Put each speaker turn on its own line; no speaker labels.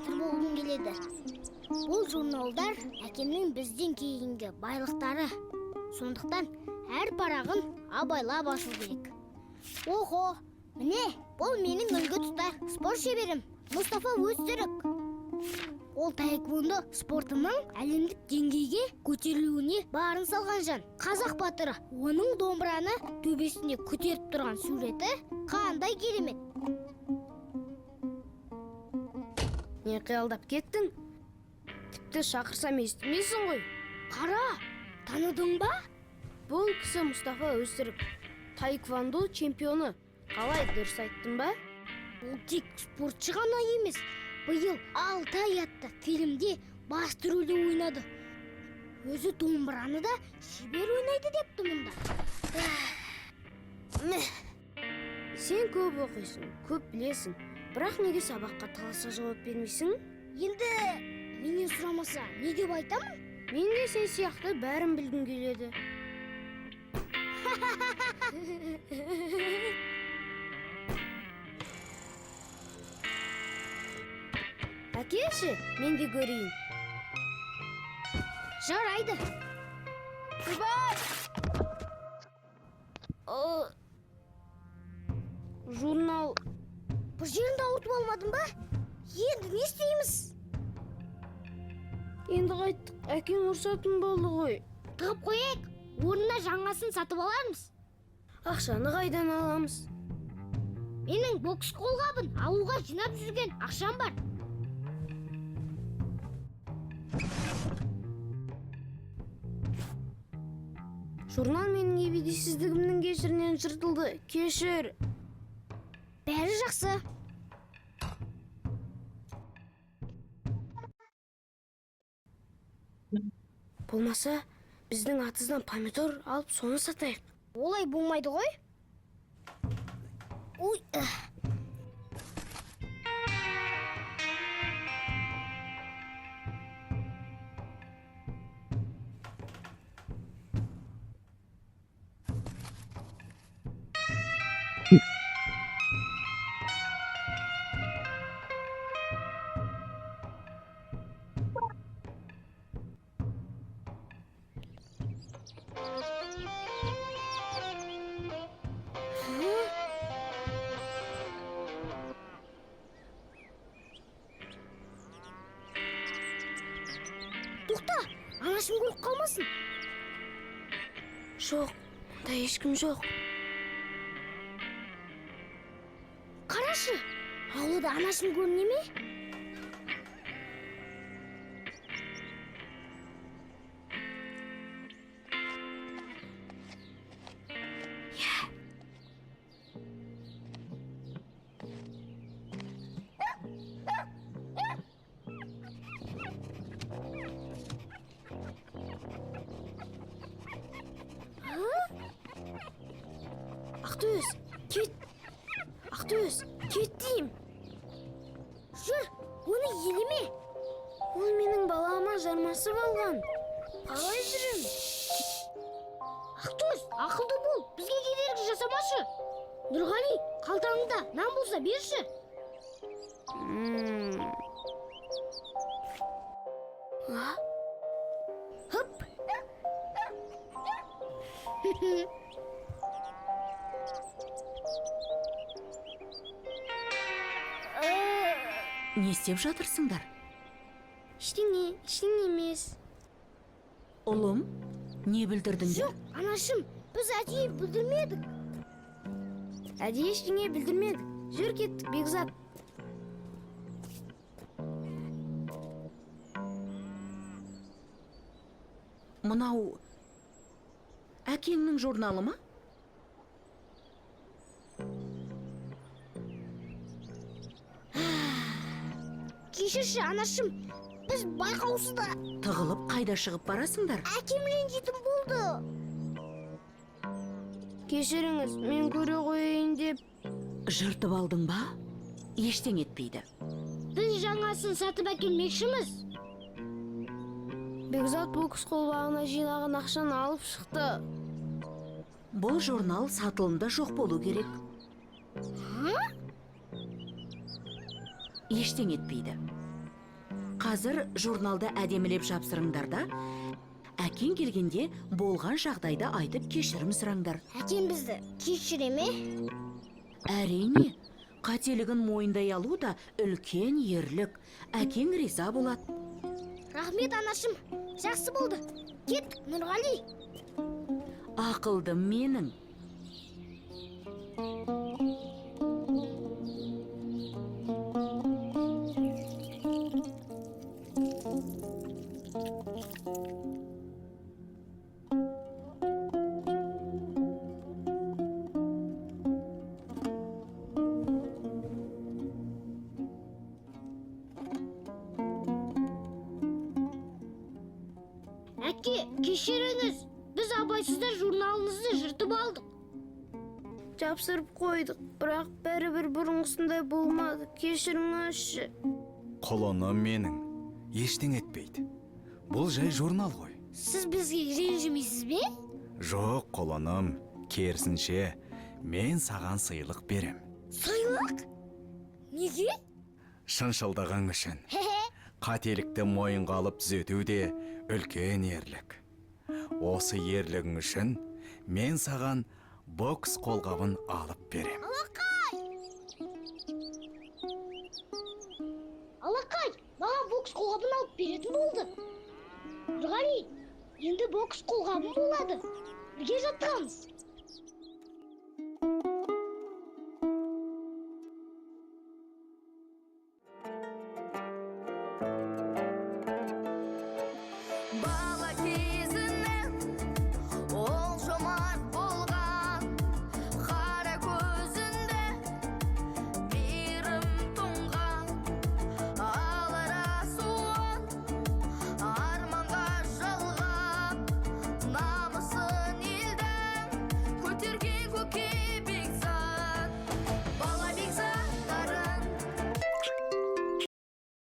батыр болгум келеді. Бұл журналдар әкемнің бізден кейінгі байлықтары. Сондықтан әр парағын абайлап ашу керек. Охо, міне, бұл менің үлгі тұтар спорт шеберім Мұстафа Өзтүрік. Ол таэквондо спортының әлемдік деңгейге көтерілуіне барын салған жан. Қазақ батыры. Оның домбыраны төбесіне көтеріп тұрған суреті қандай керемет.
Не қиялдап кеттің? Тіпті шақырсам естімейсің ғой.
Қара, таныдың ба?
Бұл кісі Мұстафа Өзтүрік, таэквондо чемпионы. Қалай, дұрыс айттың ба?
Ол тек спортшы ғана емес. Биыл Алтай атты фильмде басты рөлді ойнады. Өзі домбыраны да шебер ойнайды депті мұнда.
Сен көп оқисың, көп білесің. Бірақ неге сабаққа таласа жауап бермейсің?
Енді менен сұрамаса, не деп айтамын?
Мен де сен сияқты бәрін білгім келеді. Әкеші, мен де көрейін.
Жарайды.
Құбай! Журнал...
Бір жерінде ауыртып алмадың ба? Енді не істейміз?
Енді қайттық, әкең ұрсатын болды ғой.
Тығып қояйық, орнына жаңасын сатып алармыз.
Ақшаны қайдан аламыз?
Менің бокс қолғабын алуға жинап жүрген ақшам бар.
Журнал менің ебедейсіздігімнің кесірінен жыртылды. Кешір.
Бәрі жақсы.
Болмаса, біздің атыздан помидор алып соны сатайық.
Олай болмайды ғой. Ой, тоқта, анашым көріп қалмасын.
Жоқ, мұнда ешкім жоқ.
Қарашы, аулада анашым көріне ме?
Ақтөз, кет! Ақтөз, кет дейм!
Жүр, оны елеме.
Ол менің балама жармасып алған. Қалай жүрім?
Ақтөз, ақылды бол, бізге кедергі жасамашы. Нұрғали, қалтаңында нан болса берші. Хып.
Не істеп жатырсыңдар?
Ештеңе емес.
Ұлым, не білдірдіңдер?
Жоқ, анашым, біз әдейі білдірмедік.
Әдейі ештеңе білдірмедік. Жүр кеттік, Бекзат.
Мынау әкеңнің журналы ма?
Кешірші, анашым, біз байқаусызда
Тығылып қайда шығып барасыңдар?
әкем ренжитін болды.
Кешіріңіз, мен көре қояйын деп.
Жыртып алдың ба? Ештеңе етпейді.
Біз жаңасын сатып әкелмекшіміз.
Бекзат бокс қолбағына жинаған ақшаны алып шықты.
Бұл журнал сатылымда жоқ болу керек.
Ха?
Ештеңе етпейді. Қазір журналды әдемілеп жапсырыңдар да, әкең келгенде болған жағдайды айтып кешірім сұраңдар.
Әкем бізді кешіре ме?
Әрине, қателігін мойындай алу да үлкен ерлік. Әкең риза болады.
Рахмет анашым, жақсы болды. Кеттік, Нұрғали.
Ақылдым менің.
Әке, кешіріңіз. Біз абайсызда журналыңызды жыртып алдық.
Жапсырып қойдық, бірақ бәрібір бұрынғысындай болмады. Кешіріңізші.
Құлыным менің, ештең етпейді. Бұл жай журнал ғой.
Сіз бізге ренжімейсіз бе?
Жоқ, құлыным, керісінше, мен саған сыйлық берем.
Сыйлық? Неге?
Шыншылдығың үшін. Қателікті мойынға алып түзету де үлкен ерлік. Осы ерлігің үшін мен саған бокс қолғабын алып берем.
Алақай, маған бокс қолғабын алып беретін болды. Нұрғали, енді бокс қолғабын болады. Бірге жаттығамыз.